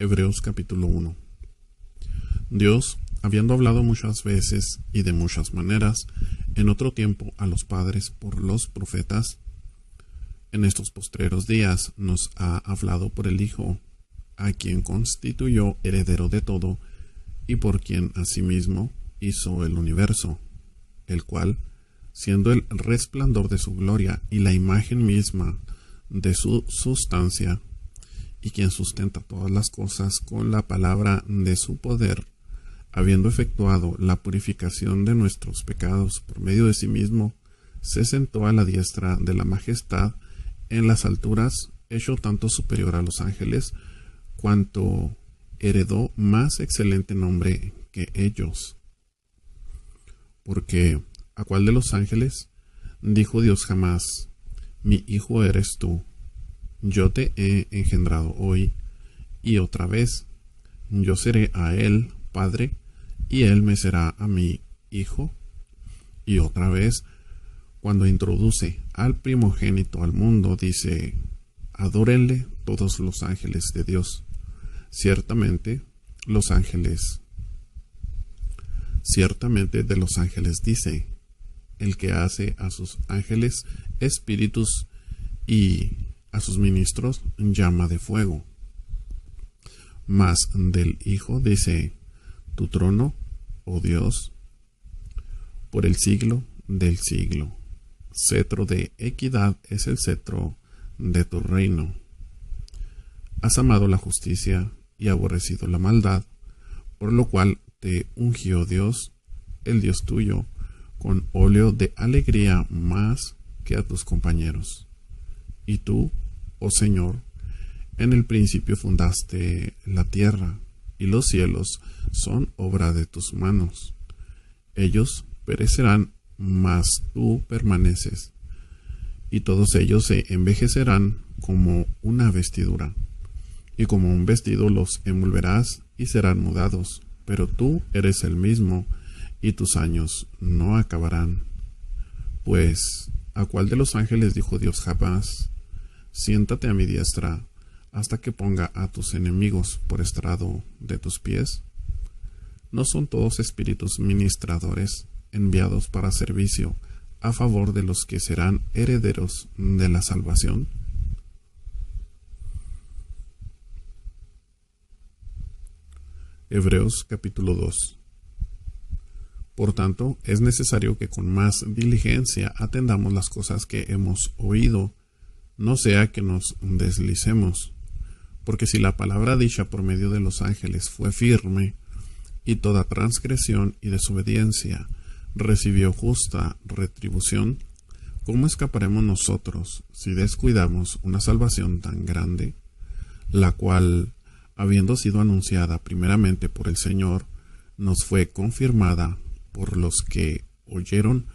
Hebreos capítulo 1. Dios, habiendo hablado muchas veces y de muchas maneras, en otro tiempo a los padres por los profetas, en estos postreros días nos ha hablado por el Hijo, a quien constituyó heredero de todo, y por quien asimismo hizo el universo, el cual, siendo el resplandor de su gloria y la imagen misma de su sustancia, y quien sustenta todas las cosas con la palabra de su poder, habiendo efectuado la purificación de nuestros pecados por medio de sí mismo, se sentó a la diestra de la majestad en las alturas, hecho tanto superior a los ángeles, cuanto heredó más excelente nombre que ellos. Porque ¿a cuál de los ángeles dijo Dios jamás: mi hijo eres tú, yo te he engendrado hoy? Y otra vez, yo seré a él padre, y él me será a mí hijo. Y otra vez, cuando introduce al primogénito al mundo, dice: adórenle todos los ángeles de Dios. Ciertamente de los ángeles dice: el que hace a sus ángeles espíritus y a sus ministros llama de fuego. Mas del Hijo dice: tu trono, oh Dios, por el siglo del siglo. Cetro de equidad es el cetro de tu reino. Has amado la justicia y aborrecido la maldad, por lo cual te ungió Dios, el Dios tuyo, con óleo de alegría más que a tus compañeros. Y tú, oh Señor, en el principio fundaste la tierra, y los cielos son obra de tus manos. Ellos perecerán, mas tú permaneces, y todos ellos se envejecerán como una vestidura, y como un vestido los envolverás y serán mudados, pero tú eres el mismo, y tus años no acabarán. Pues, ¿a cuál de los ángeles dijo Dios jamás: siéntate a mi diestra, hasta que ponga a tus enemigos por estrado de tus pies? ¿No son todos espíritus ministradores enviados para servicio a favor de los que serán herederos de la salvación? Hebreos capítulo 2. Por tanto, es necesario que con más diligencia atendamos las cosas que hemos oído, no sea que nos deslicemos. Porque si la palabra dicha por medio de los ángeles fue firme, y toda transgresión y desobediencia recibió justa retribución, ¿cómo escaparemos nosotros si descuidamos una salvación tan grande, la cual, habiendo sido anunciada primeramente por el Señor, nos fue confirmada por los que oyeron,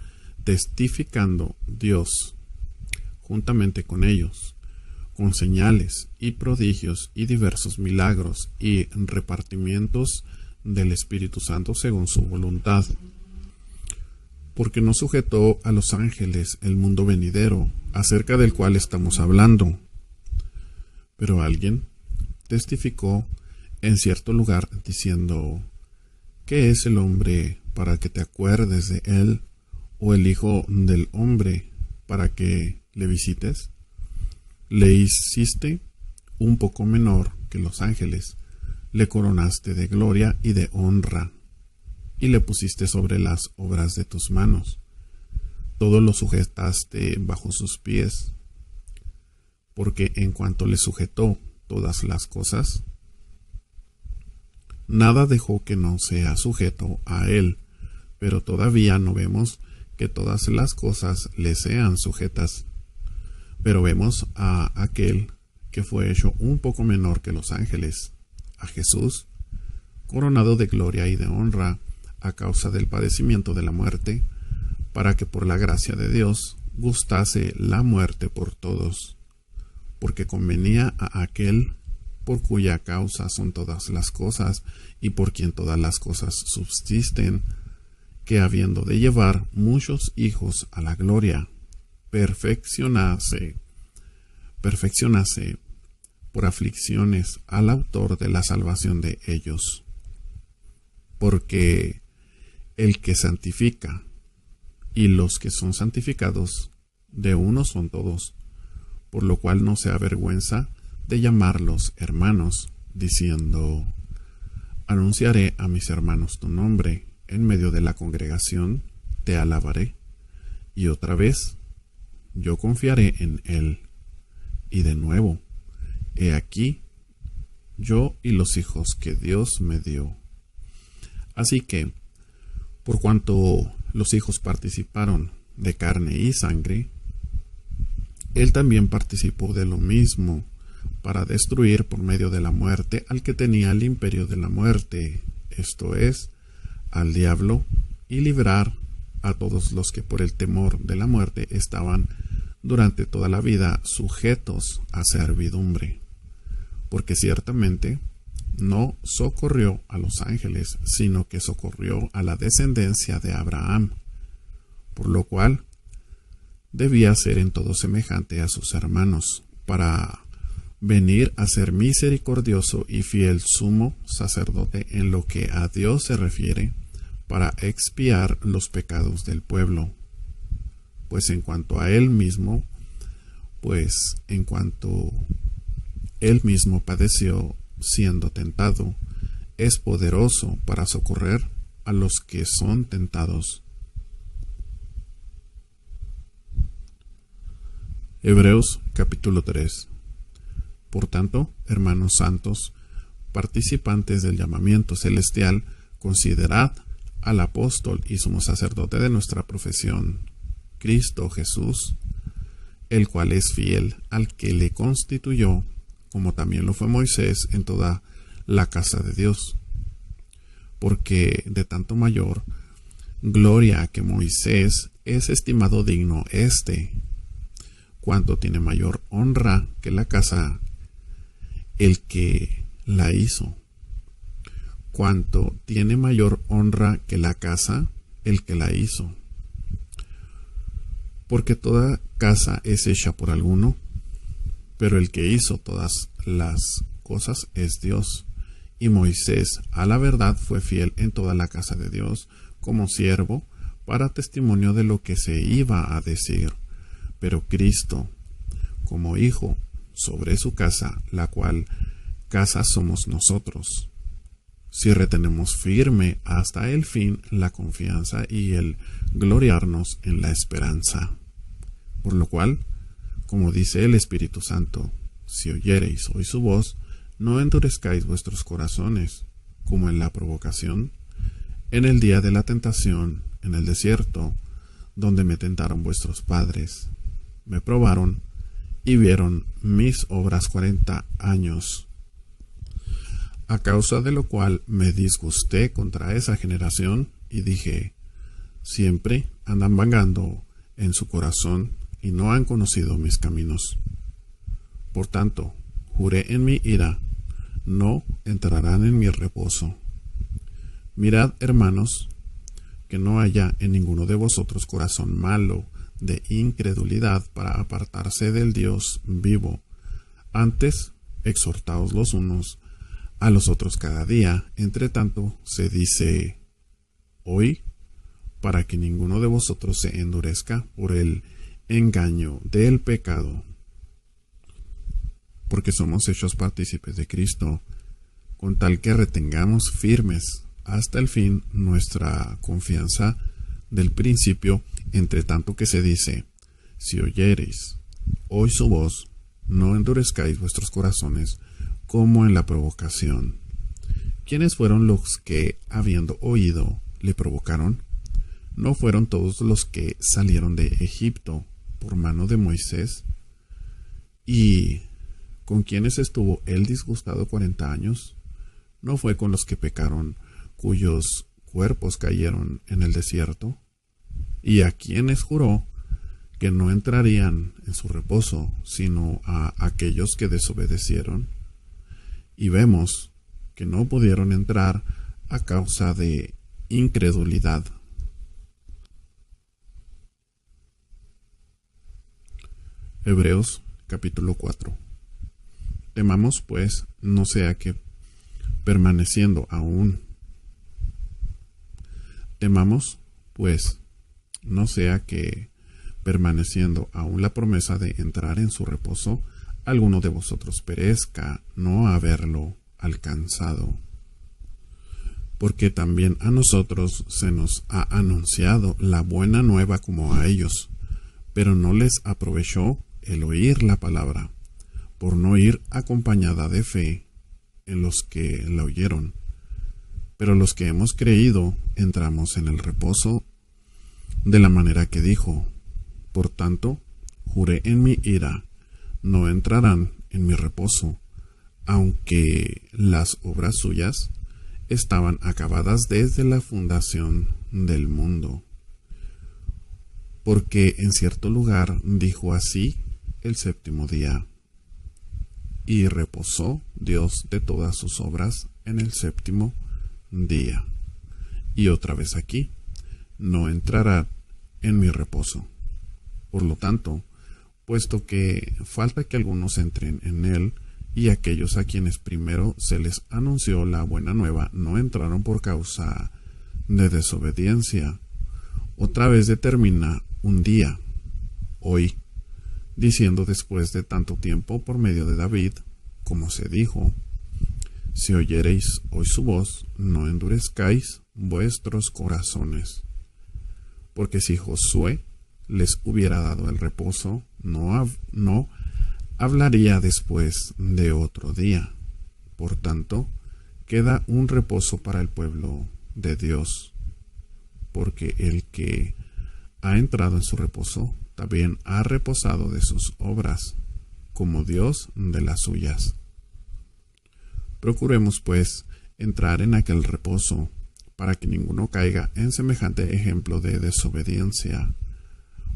testificando Dios juntamente con ellos, con señales y prodigios y diversos milagros y repartimientos del Espíritu Santo según su voluntad? Porque no sujetó a los ángeles el mundo venidero, acerca del cual estamos hablando. Pero alguien testificó en cierto lugar diciendo: ¿qué es el hombre para que te acuerdes de él, o el hijo del hombre para que le visites? Le hiciste un poco menor que los ángeles, le coronaste de gloria y de honra, y le pusiste sobre las obras de tus manos. Todo lo sujetaste bajo sus pies, porque en cuanto le sujetó todas las cosas, nada dejó que no sea sujeto a él. Pero todavía no vemos que todas las cosas le sean sujetas. Pero vemos a aquel que fue hecho un poco menor que los ángeles, a Jesús, coronado de gloria y de honra a causa del padecimiento de la muerte, para que por la gracia de Dios gustase la muerte por todos, porque convenía a aquel por cuya causa son todas las cosas y por quien todas las cosas subsisten, que habiendo de llevar muchos hijos a la gloria, perfeccionase por aflicciones al autor de la salvación de ellos. Porque el que santifica y los que son santificados, de uno son todos, por lo cual no se avergüenza de llamarlos hermanos, diciendo: anunciaré a mis hermanos tu nombre, en medio de la congregación te alabaré. Y otra vez, yo confiaré en él. Y de nuevo, he aquí, yo y los hijos que Dios me dio. Así que, por cuanto los hijos participaron de carne y sangre, él también participó de lo mismo, para destruir por medio de la muerte al que tenía el imperio de la muerte, esto es, al diablo, y librar a todos los que por el temor de la muerte estaban durante toda la vida sujetos a servidumbre. Porque ciertamente no socorrió a los ángeles, sino que socorrió a la descendencia de Abraham, por lo cual debía ser en todo semejante a sus hermanos, para venir a ser misericordioso y fiel sumo sacerdote en lo que a Dios se refiere, para expiar los pecados del pueblo. Pues en cuanto él mismo padeció siendo tentado, es poderoso para socorrer a los que son tentados. Hebreos capítulo 3. Por tanto, hermanos santos, participantes del llamamiento celestial, considerad al apóstol y sumo sacerdote de nuestra profesión, Cristo Jesús, el cual es fiel al que le constituyó, como también lo fue Moisés en toda la casa de Dios. Porque de tanto mayor gloria que Moisés es estimado digno cuanto tiene mayor honra que la casa el que la hizo, cuanto tiene mayor honra que la casa el que la hizo. Porque toda casa es hecha por alguno, pero el que hizo todas las cosas es Dios. Y Moisés, a la verdad, fue fiel en toda la casa de Dios, como siervo, para testimonio de lo que se iba a decir. Pero Cristo, como hijo, sobre su casa, la cual casa somos nosotros, si retenemos firme hasta el fin la confianza y el gloriarnos en la esperanza. Por lo cual, como dice el Espíritu Santo, si oyereis hoy su voz, no endurezcáis vuestros corazones, como en la provocación, en el día de la tentación, en el desierto, donde me tentaron vuestros padres. Me probaron y vieron mis obras 40 años, a causa de lo cual me disgusté contra esa generación y dije: siempre andan vagando en su corazón y no han conocido mis caminos. Por tanto, juré en mi ira: no entrarán en mi reposo. Mirad, hermanos, que no haya en ninguno de vosotros corazón malo de incredulidad para apartarse del Dios vivo. Antes, exhortaos los unos a los otros cada día, entre tanto se dice hoy, para que ninguno de vosotros se endurezca por el engaño del pecado. Porque somos hechos partícipes de Cristo, con tal que retengamos firmes hasta el fin nuestra confianza del principio, entre tanto que se dice: si oyereis hoy su voz, no endurezcáis vuestros corazones como en la provocación. ¿Quiénes fueron los que, habiendo oído, le provocaron? ¿No fueron todos los que salieron de Egipto por mano de Moisés? ¿Y con quienes estuvo él disgustado 40 años? ¿No fue con los que pecaron, cuyos cuerpos cayeron en el desierto? ¿Y a quienes juró que no entrarían en su reposo, sino a aquellos que desobedecieron? Y vemos que no pudieron entrar a causa de incredulidad. Hebreos capítulo 4. Temamos, pues, no sea que permaneciendo aún. Temamos, pues, no sea que permaneciendo aún la promesa de entrar en su reposo, alguno de vosotros perezca, no haberlo alcanzado. Porque también a nosotros se nos ha anunciado la buena nueva como a ellos, pero no les aprovechó el oír la palabra, por no ir acompañada de fe en los que la oyeron. Pero los que hemos creído entramos en el reposo de la manera que dijo: por tanto, juré en mi ira, no entrarán en mi reposo, aunque las obras suyas estaban acabadas desde la fundación del mundo. Porque en cierto lugar dijo así el séptimo día: y reposó Dios de todas sus obras en el séptimo día. Y otra vez aquí: no entrará en mi reposo. Por lo tanto, puesto que falta que algunos entren en él, y aquellos a quienes primero se les anunció la buena nueva no entraron por causa de desobediencia, otra vez determina un día, hoy, diciendo después de tanto tiempo por medio de David, como se dijo: si oyereis hoy su voz, no endurezcáis vuestros corazones. Porque si Josué les hubiera dado el reposo, no hablaría después de otro día. Por tanto, queda un reposo para el pueblo de Dios, porque el que ha entrado en su reposo también ha reposado de sus obras, como Dios de las suyas. Procuremos, pues, entrar en aquel reposo, para que ninguno caiga en semejante ejemplo de desobediencia,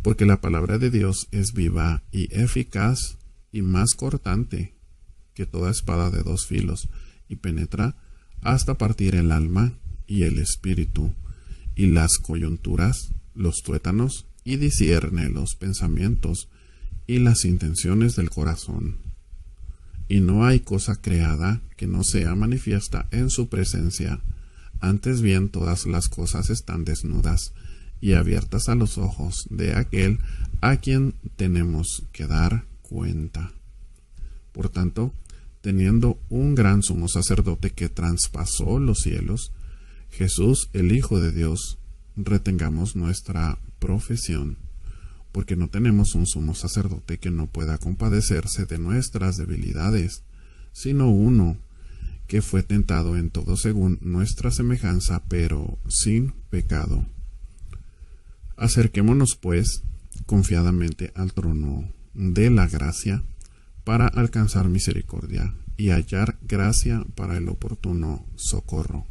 porque la palabra de Dios es viva y eficaz y más cortante que toda espada de dos filos, y penetra hasta partir el alma y el espíritu, y las coyunturas, los tuétanos, y discierne los pensamientos y las intenciones del corazón. Y no hay cosa creada que no sea manifiesta en su presencia. Antes bien, todas las cosas están desnudas y abiertas a los ojos de aquel a quien tenemos que dar cuenta. Por tanto, teniendo un gran sumo sacerdote que traspasó los cielos, Jesús, el Hijo de Dios, retengamos nuestra profesión, porque no tenemos un sumo sacerdote que no pueda compadecerse de nuestras debilidades, sino uno que fue tentado en todo según nuestra semejanza, pero sin pecado. Acerquémonos, pues, confiadamente al trono de la gracia, para alcanzar misericordia y hallar gracia para el oportuno socorro.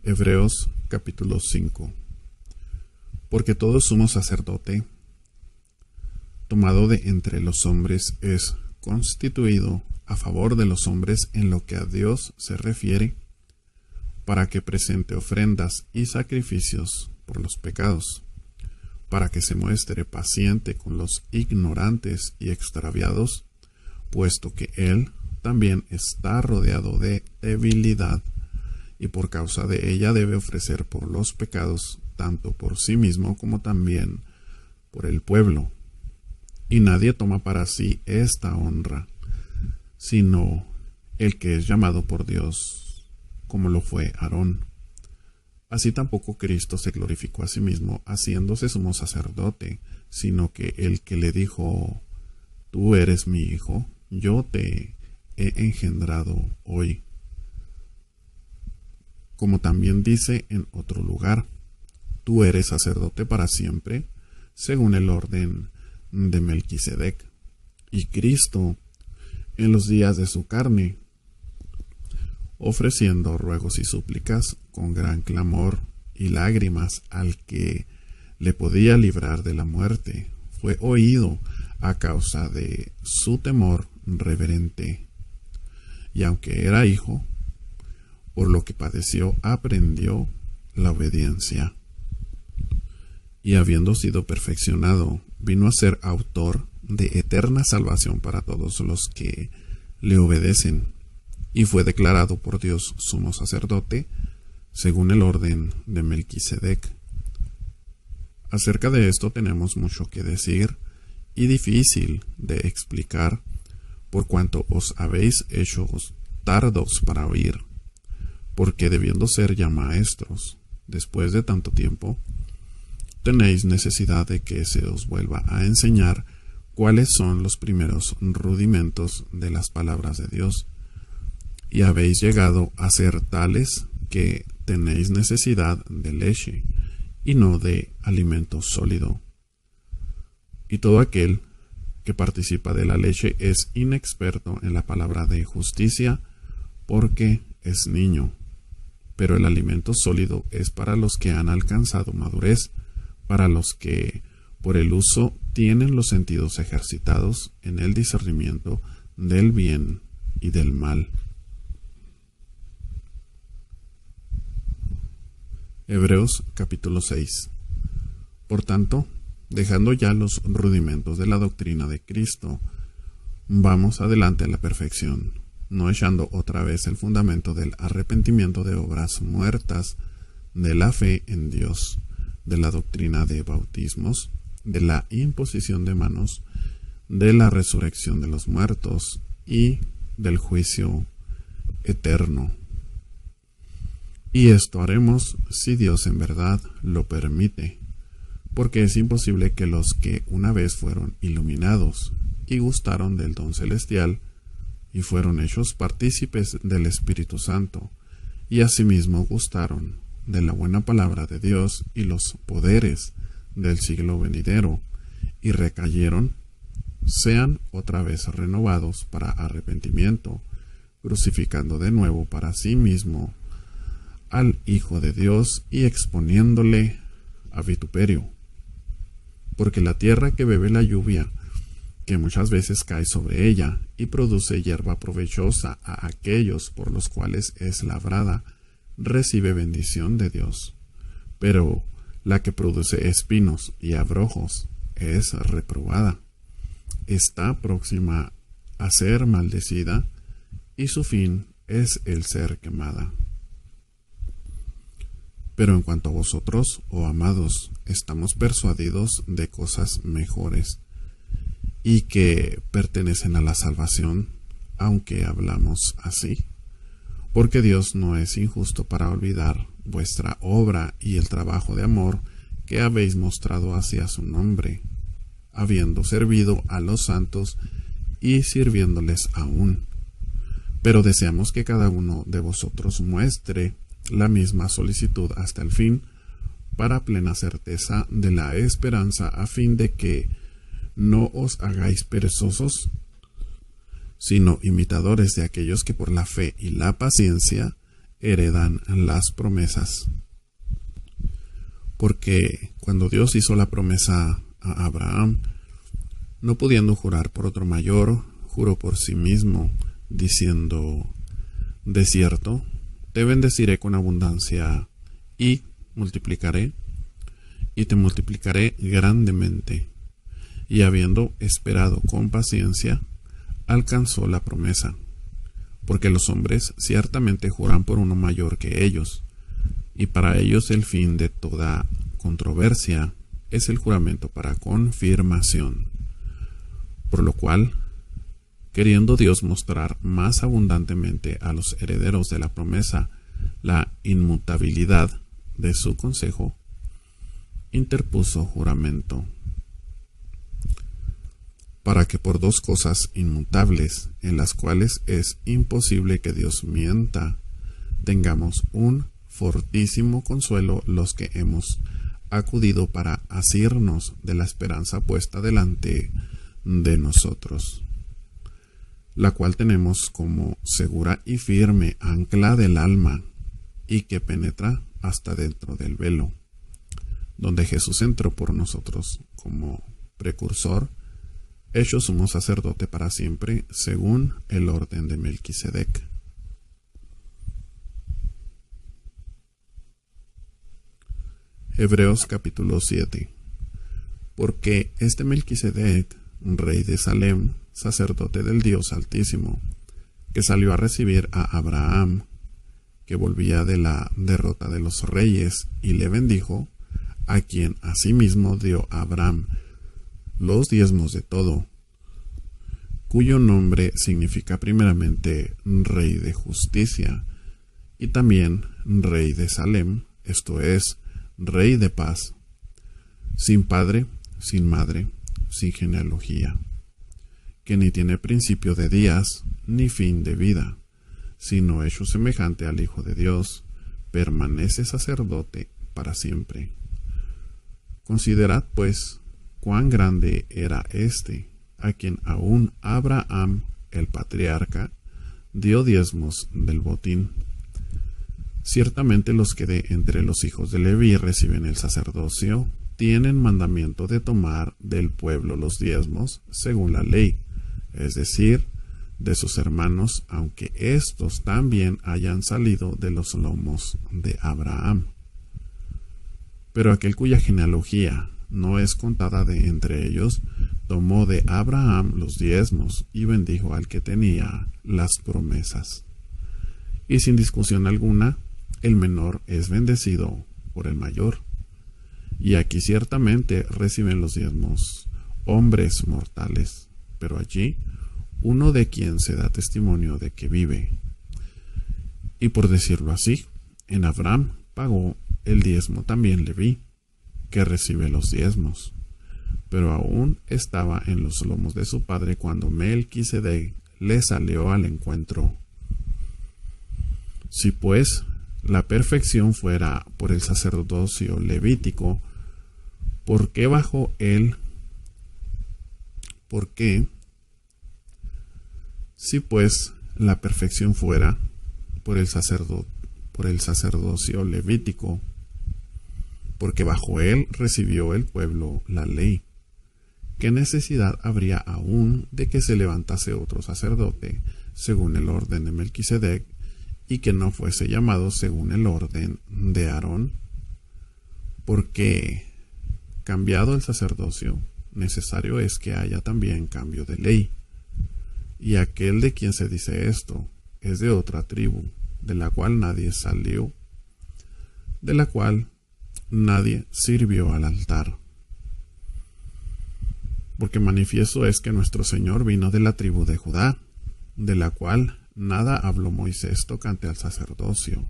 Hebreos capítulo 5. Porque todo sumo sacerdote tomado de entre los hombres es constituido a favor de los hombres en lo que a Dios se refiere, para que presente ofrendas y sacrificios por los pecados, para que se muestre paciente con los ignorantes y extraviados, puesto que Él también está rodeado de debilidad, y por causa de ella debe ofrecer por los pecados, tanto por sí mismo como también por el pueblo. Y nadie toma para sí esta honra, sino el que es llamado por Dios, como lo fue Aarón. Así tampoco Cristo se glorificó a sí mismo, haciéndose sumo sacerdote, sino que el que le dijo: tú eres mi hijo, yo te he engendrado hoy. Como también dice en otro lugar: tú eres sacerdote para siempre, según el orden de Melquisedec. Y Cristo, en los días de su carne, ofreciendo ruegos y súplicas con gran clamor y lágrimas al que le podía librar de la muerte, fue oído a causa de su temor reverente. Y aunque era hijo, por lo que padeció aprendió la obediencia. y habiendo sido perfeccionado, vino a ser autor de eterna salvación para todos los que le obedecen, y fue declarado por Dios sumo sacerdote, según el orden de Melquisedec. Acerca de esto tenemos mucho que decir y difícil de explicar, por cuanto os habéis hecho tardos para oír, porque debiendo ser ya maestros, después de tanto tiempo, tenéis necesidad de que se os vuelva a enseñar cuáles son los primeros rudimentos de las palabras de Dios, y habéis llegado a ser tales que tenéis necesidad de leche y no de alimento sólido. Y todo aquel que participa de la leche es inexperto en la palabra de justicia, porque es niño. Pero el alimento sólido es para los que han alcanzado madurez, para los que por el uso tienen los sentidos ejercitados en el discernimiento del bien y del mal. Hebreos capítulo 6. Por tanto, dejando ya los rudimentos de la doctrina de Cristo, vamos adelante a la perfección, no echando otra vez el fundamento del arrepentimiento de obras muertas, de la fe en Dios, de la doctrina de bautismos, de la imposición de manos, de la resurrección de los muertos y del juicio eterno. Y esto haremos si Dios en verdad lo permite, porque es imposible que los que una vez fueron iluminados y gustaron del don celestial y fueron hechos partícipes del Espíritu Santo, y asimismo gustaron de la buena palabra de Dios y los poderes del siglo venidero, y recayeron, sean otra vez renovados para arrepentimiento, crucificando de nuevo para sí mismo al Hijo de Dios y exponiéndole a vituperio. Porque la tierra que bebe la lluvia, que muchas veces cae sobre ella y produce hierba provechosa a aquellos por los cuales es labrada, recibe bendición de Dios. Pero la que produce espinos y abrojos es reprobada. Está próxima a ser maldecida, y su fin es el ser quemada. Pero en cuanto a vosotros, oh amados, estamos persuadidos de cosas mejores, y que pertenecen a la salvación, aunque hablamos así. Porque Dios no es injusto para olvidar vuestra obra y el trabajo de amor que habéis mostrado hacia su nombre, habiendo servido a los santos y sirviéndoles aún. Pero deseamos que cada uno de vosotros muestre la misma solicitud hasta el fin, para plena certeza de la esperanza, a fin de que no os hagáis perezosos, sino imitadores de aquellos que por la fe y la paciencia heredan las promesas. Porque cuando Dios hizo la promesa a Abraham, no pudiendo jurar por otro mayor, juró por sí mismo, diciendo: de cierto, te bendeciré con abundancia y multiplicaré, y te multiplicaré grandemente. Y habiendo esperado con paciencia, alcanzó la promesa. Porque los hombres ciertamente juran por uno mayor que ellos, y para ellos el fin de toda controversia es el juramento para confirmación. Por lo cual, queriendo Dios mostrar más abundantemente a los herederos de la promesa la inmutabilidad de su consejo, interpuso juramento, para que por dos cosas inmutables, en las cuales es imposible que Dios mienta, tengamos un fortísimo consuelo los que hemos acudido para asirnos de la esperanza puesta delante de nosotros, la cual tenemos como segura y firme ancla del alma, y que penetra hasta dentro del velo, donde Jesús entró por nosotros como precursor, hecho sumo sacerdote para siempre, según el orden de Melquisedec. Hebreos capítulo 7. Porque este Melquisedec, rey de Salem, sacerdote del Dios Altísimo, que salió a recibir a Abraham, que volvía de la derrota de los reyes, y le bendijo, a quien asimismo dio a Abraham los diezmos de todo, cuyo nombre significa primeramente Rey de Justicia, y también Rey de Salem, esto es, Rey de Paz, sin padre, sin madre, sin genealogía, que ni tiene principio de días, ni fin de vida, sino hecho semejante al Hijo de Dios, permanece sacerdote para siempre. Considerad, pues, cuán grande era éste, a quien aún Abraham, el patriarca, dio diezmos del botín. Ciertamente los que de entre los hijos de Leví reciben el sacerdocio, tienen mandamiento de tomar del pueblo los diezmos según la ley, es decir, de sus hermanos, aunque éstos también hayan salido de los lomos de Abraham. Pero aquel cuya genealogía no es contada de entre ellos, tomó de Abraham los diezmos y bendijo al que tenía las promesas. Y sin discusión alguna, el menor es bendecido por el mayor. Y aquí ciertamente reciben los diezmos hombres mortales, pero allí uno de quien se da testimonio de que vive. Y por decirlo así, en Abraham pagó el diezmo también Leví, que recibe los diezmos, pero aún estaba en los lomos de su padre cuando Melquisedec le salió al encuentro. Si pues la perfección fuera por el sacerdocio levítico, ¿por qué bajo él? ¿Por qué? Si pues la perfección fuera por el sacerdocio levítico, porque bajo él recibió el pueblo la ley, ¿qué necesidad habría aún de que se levantase otro sacerdote según el orden de Melquisedec y que no fuese llamado según el orden de Aarón? Porque, cambiado el sacerdocio, necesario es que haya también cambio de ley. Y aquel de quien se dice esto es de otra tribu, de la cual nadie salió, de la cual nadie sirvió al altar. Porque manifiesto es que nuestro Señor vino de la tribu de Judá, de la cual nada habló Moisés tocante al sacerdocio,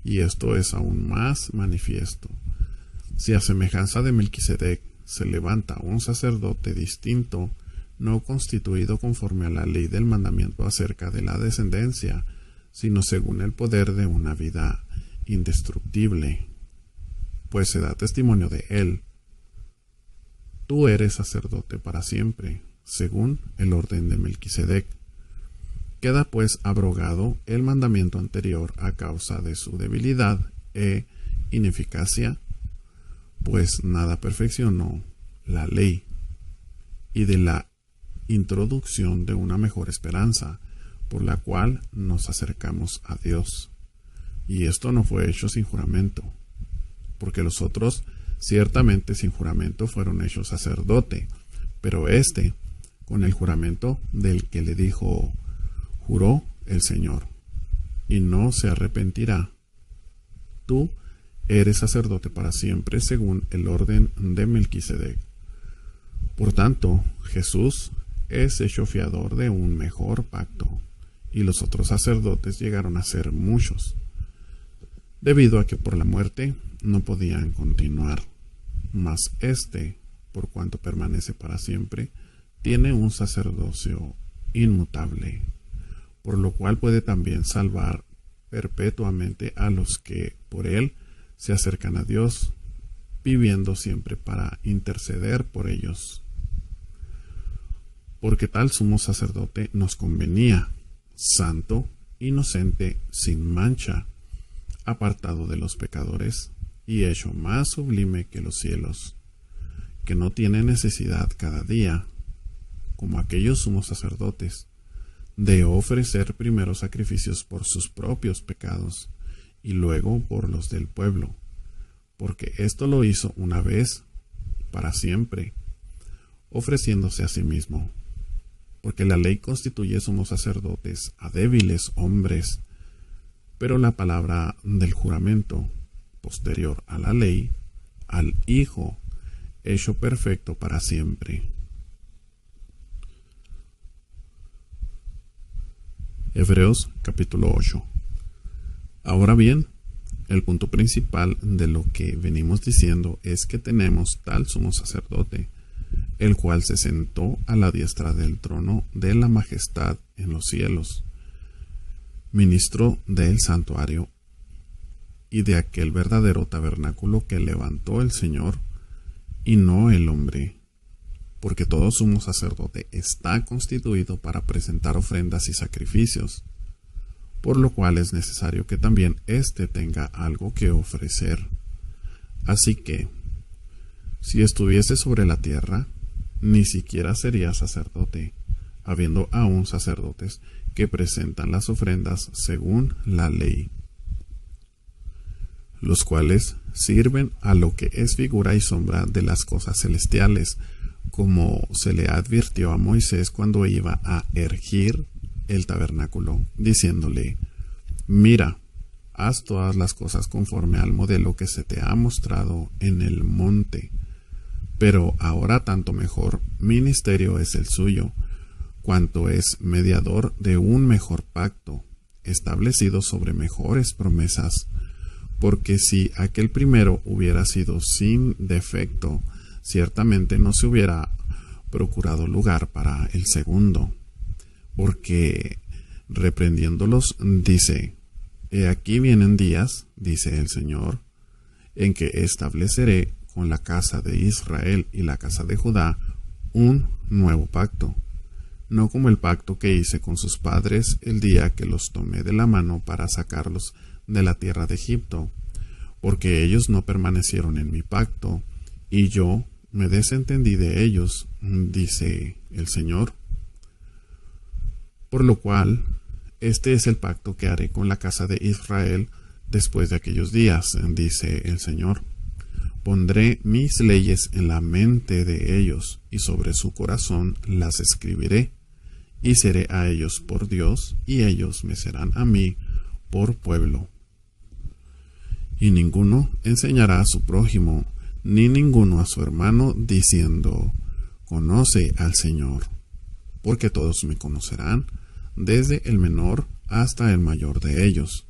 y esto es aún más manifiesto. Si a semejanza de Melquisedec se levanta un sacerdote distinto, no constituido conforme a la ley del mandamiento acerca de la descendencia, sino según el poder de una vida indestructible, pues se da testimonio de él. Tú eres sacerdote para siempre, según el orden de Melquisedec. Queda pues abrogado el mandamiento anterior a causa de su debilidad e ineficacia, pues nada perfeccionó la ley, y de la introducción de una mejor esperanza, por la cual nos acercamos a Dios. Y esto no fue hecho sin juramento, porque los otros ciertamente sin juramento fueron hechos sacerdote, pero éste con el juramento del que le dijo: juró el Señor, y no se arrepentirá. Tú eres sacerdote para siempre según el orden de Melquisedec. Por tanto, Jesús es hecho fiador de un mejor pacto, y los otros sacerdotes llegaron a ser muchos, debido a que por la muerte no podían continuar. Mas éste, por cuanto permanece para siempre, tiene un sacerdocio inmutable, por lo cual puede también salvar perpetuamente a los que por él se acercan a Dios, viviendo siempre para interceder por ellos. Porque tal sumo sacerdote nos convenía, santo, inocente, sin mancha, apartado de los pecadores, y hecho más sublime que los cielos, que no tiene necesidad cada día, como aquellos sumos sacerdotes, de ofrecer primero sacrificios por sus propios pecados, y luego por los del pueblo, porque esto lo hizo una vez para siempre, ofreciéndose a sí mismo. Porque la ley constituye sumos sacerdotes a débiles hombres, pero la palabra del juramento, posterior a la ley, al Hijo, hecho perfecto para siempre. Hebreos capítulo 8. Ahora bien, el punto principal de lo que venimos diciendo es que tenemos tal sumo sacerdote, el cual se sentó a la diestra del trono de la majestad en los cielos, ministro del santuario y de aquel verdadero tabernáculo que levantó el Señor y no el hombre, porque todo sumo sacerdote está constituido para presentar ofrendas y sacrificios, por lo cual es necesario que también éste tenga algo que ofrecer. Así que, si estuviese sobre la tierra, ni siquiera sería sacerdote, habiendo aún sacerdotes que presentan las ofrendas según la ley, los cuales sirven a lo que es figura y sombra de las cosas celestiales, como se le advirtió a Moisés cuando iba a erigir el tabernáculo, diciéndole: mira, haz todas las cosas conforme al modelo que se te ha mostrado en el monte. Pero ahora tanto mejor ministerio es el suyo, cuanto es mediador de un mejor pacto, establecido sobre mejores promesas, porque si aquel primero hubiera sido sin defecto, ciertamente no se hubiera procurado lugar para el segundo, porque reprendiéndolos dice: he aquí vienen días, dice el Señor, en que estableceré con la casa de Israel y la casa de Judá un nuevo pacto, no como el pacto que hice con sus padres el día que los tomé de la mano para sacarlos de la tierra de Egipto, porque ellos no permanecieron en mi pacto, y yo me desentendí de ellos, dice el Señor. Por lo cual, este es el pacto que haré con la casa de Israel después de aquellos días, dice el Señor. Pondré mis leyes en la mente de ellos, y sobre su corazón las escribiré, y seré a ellos por Dios, y ellos me serán a mí por pueblo. Y ninguno enseñará a su prójimo, ni ninguno a su hermano, diciendo: conoce al Señor, porque todos me conocerán, desde el menor hasta el mayor de ellos,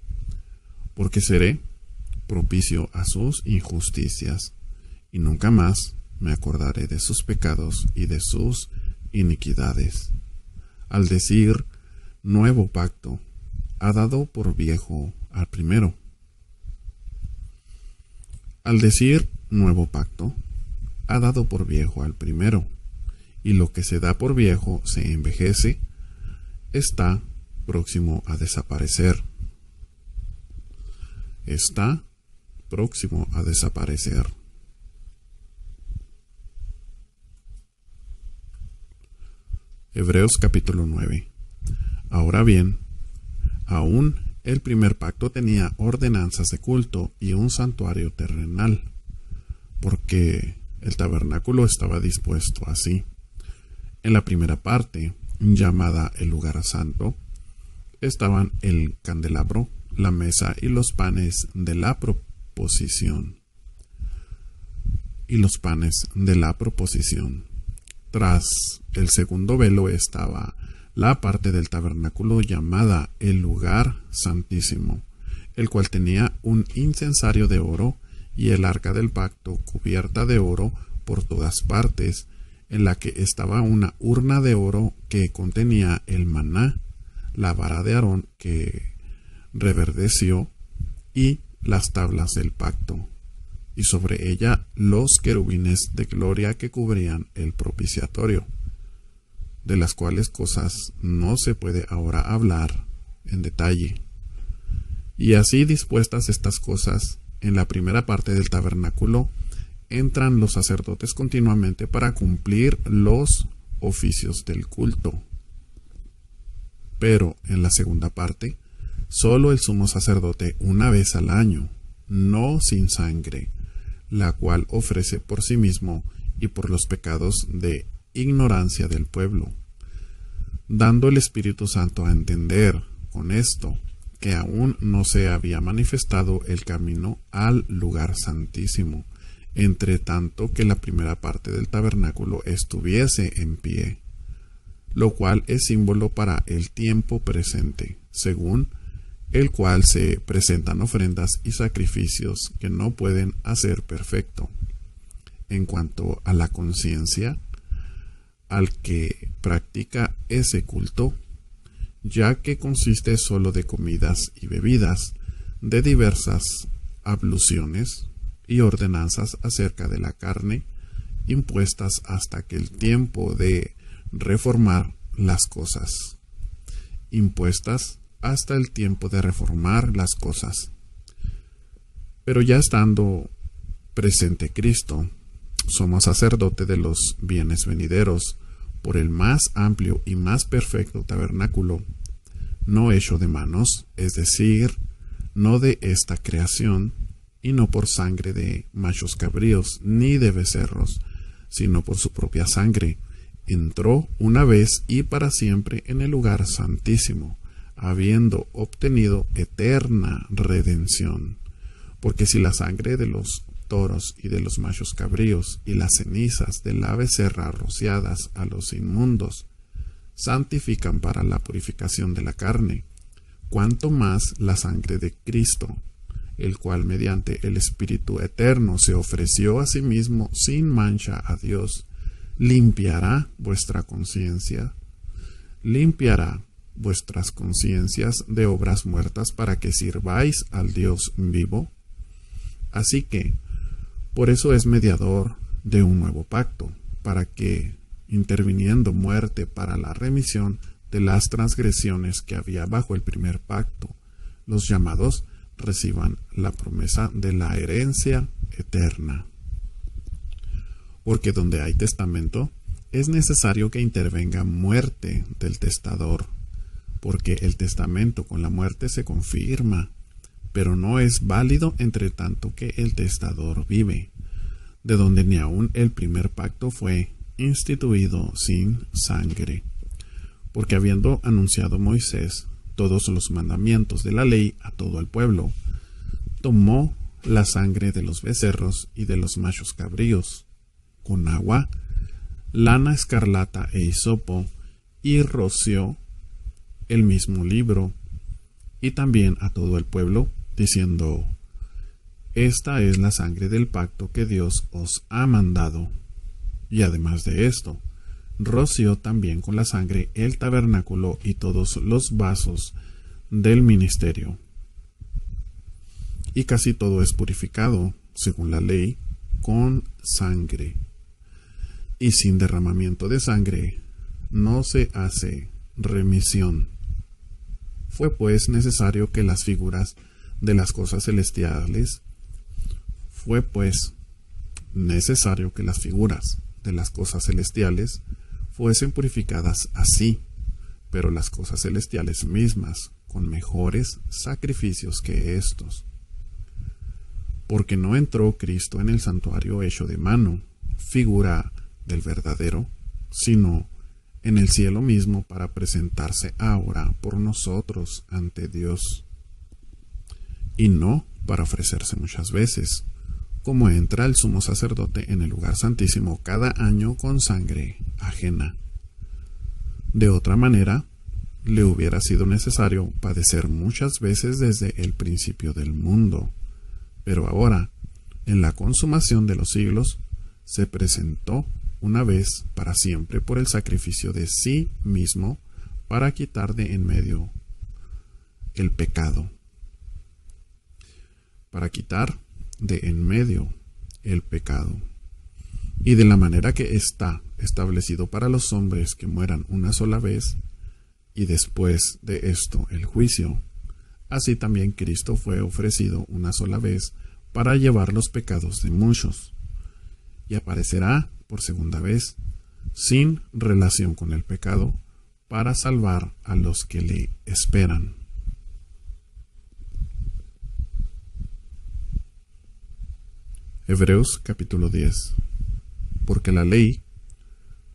porque seré propicio a sus injusticias, y nunca más me acordaré de sus pecados y de sus iniquidades. Al decir nuevo pacto, ha dado por viejo al primero. Al decir nuevo pacto, ha dado por viejo al primero, y lo que se da por viejo se envejece, está próximo a desaparecer. Está próximo a desaparecer. Hebreos capítulo 9. Ahora bien, aún el primer pacto tenía ordenanzas de culto y un santuario terrenal, porque el tabernáculo estaba dispuesto así. En la primera parte, llamada el lugar santo, estaban el candelabro, la mesa y los panes de la proposición. Tras el segundo velo estaba la parte del tabernáculo llamada el lugar santísimo, el cual tenía un incensario de oro y el arca del pacto cubierta de oro por todas partes, en la que estaba una urna de oro que contenía el maná, la vara de Aarón que reverdeció y las tablas del pacto, y sobre ella los querubines de gloria que cubrían el propiciatorio, de las cuales cosas no se puede ahora hablar en detalle. Y así dispuestas estas cosas, en la primera parte del tabernáculo entran los sacerdotes continuamente para cumplir los oficios del culto. Pero en la segunda parte, solo el sumo sacerdote una vez al año, no sin sangre, la cual ofrece por sí mismo y por los pecados de ignorancia del pueblo, dando el Espíritu Santo a entender con esto que aún no se había manifestado el camino al lugar santísimo, entre tanto que la primera parte del tabernáculo estuviese en pie, lo cual es símbolo para el tiempo presente, según el cual se presentan ofrendas y sacrificios que no pueden hacer perfecto. En cuanto a la conciencia, al que practica ese culto, ya que consiste solo de comidas y bebidas, de diversas abluciones y ordenanzas acerca de la carne, impuestas hasta que el tiempo de reformar las cosas. Impuestas hasta el tiempo de reformar las cosas. Pero ya estando presente Cristo, somos sacerdote de los bienes venideros, por el más amplio y más perfecto tabernáculo, no hecho de manos, es decir, no de esta creación, y no por sangre de machos cabríos ni de becerros, sino por su propia sangre, entró una vez y para siempre en el lugar santísimo, habiendo obtenido eterna redención. Porque si la sangre de los toros y de los machos cabríos y las cenizas de la becerra rociadas a los inmundos santifican para la purificación de la carne, cuanto más la sangre de Cristo, el cual mediante el Espíritu eterno se ofreció a sí mismo sin mancha a Dios, limpiará vuestra conciencia, limpiará vuestras conciencias de obras muertas para que sirváis al Dios vivo. Así que, por eso es mediador de un nuevo pacto, para que, interviniendo muerte para la remisión de las transgresiones que había bajo el primer pacto, los llamados reciban la promesa de la herencia eterna. Porque donde hay testamento, es necesario que intervenga muerte del testador, porque el testamento con la muerte se confirma, pero no es válido entre tanto que el testador vive, de donde ni aun el primer pacto fue instituido sin sangre. Porque habiendo anunciado Moisés todos los mandamientos de la ley a todo el pueblo, tomó la sangre de los becerros y de los machos cabríos, con agua, lana escarlata e hisopo, y roció el mismo libro, y también a todo el pueblo, diciendo: Esta es la sangre del pacto que Dios os ha mandado. Y además de esto, roció también con la sangre el tabernáculo y todos los vasos del ministerio. Y casi todo es purificado, según la ley, con sangre. Y sin derramamiento de sangre no se hace remisión. Fue pues necesario que las figuras de las cosas celestiales fuesen purificadas así, pero las cosas celestiales mismas con mejores sacrificios que estos. Porque no entró Cristo en el santuario hecho de mano, figura del verdadero, sino en el cielo mismo para presentarse ahora por nosotros ante Dios, y no para ofrecerse muchas veces, como entra el sumo sacerdote en el lugar santísimo cada año con sangre ajena. De otra manera, le hubiera sido necesario padecer muchas veces desde el principio del mundo, pero ahora, en la consumación de los siglos, se presentó una vez para siempre por el sacrificio de sí mismo para quitar de en medio el pecado. Y de la manera que está establecido para los hombres que mueran una sola vez, y después de esto el juicio, así también Cristo fue ofrecido una sola vez para llevar los pecados de muchos, y aparecerá por segunda vez, sin relación con el pecado, para salvar a los que le esperan. Hebreos capítulo 10. Porque la ley,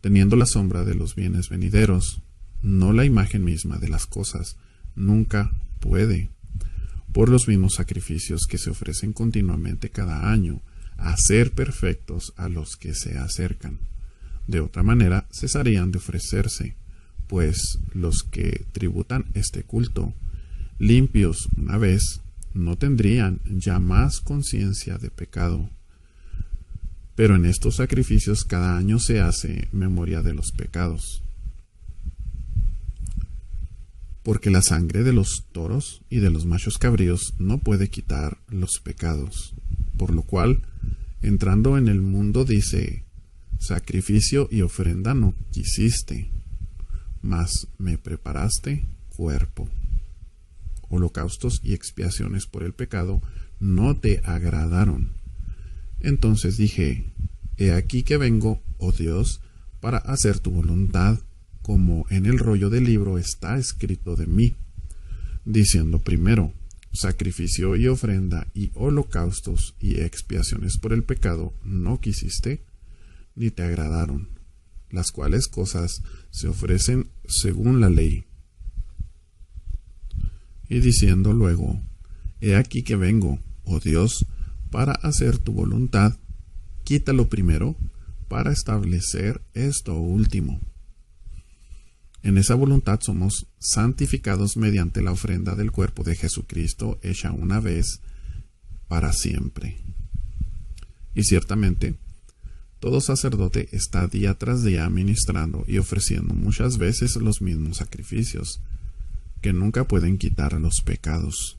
teniendo la sombra de los bienes venideros, no la imagen misma de las cosas, nunca puede, por los mismos sacrificios que se ofrecen continuamente cada año, hacer perfectos a los que se acercan. De otra manera cesarían de ofrecerse, pues los que tributan este culto, limpios una vez, no tendrían ya más conciencia de pecado. Pero en estos sacrificios cada año se hace memoria de los pecados. Porque la sangre de los toros y de los machos cabríos no puede quitar los pecados. Por lo cual, entrando en el mundo dice, sacrificio y ofrenda no quisiste, mas me preparaste cuerpo. Holocaustos y expiaciones por el pecado no te agradaron. Entonces dije, he aquí que vengo, oh Dios, para hacer tu voluntad, como en el rollo del libro está escrito de mí, diciendo primero, sacrificio y ofrenda y holocaustos y expiaciones por el pecado no quisiste, ni te agradaron, las cuales cosas se ofrecen según la ley. Y diciendo luego, he aquí que vengo, oh Dios, para hacer tu voluntad, quítalo primero, para establecer esto último. En esa voluntad somos santificados mediante la ofrenda del cuerpo de Jesucristo hecha una vez para siempre. Y ciertamente, todo sacerdote está día tras día ministrando y ofreciendo muchas veces los mismos sacrificios, que nunca pueden quitar los pecados.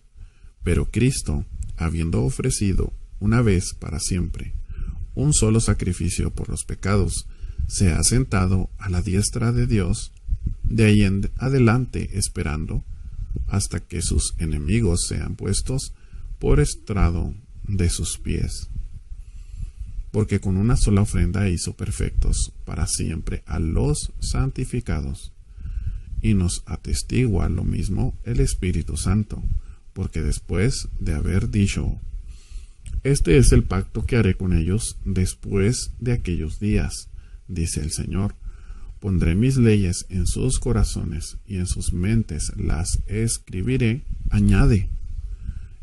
Pero Cristo, habiendo ofrecido una vez para siempre un solo sacrificio por los pecados, se ha sentado a la diestra de Dios, de ahí en adelante esperando hasta que sus enemigos sean puestos por estrado de sus pies. Porque con una sola ofrenda hizo perfectos para siempre a los santificados. Y nos atestigua lo mismo el Espíritu Santo, porque después de haber dicho, este es el pacto que haré con ellos después de aquellos días, dice el Señor, pondré mis leyes en sus corazones y en sus mentes las escribiré, añade,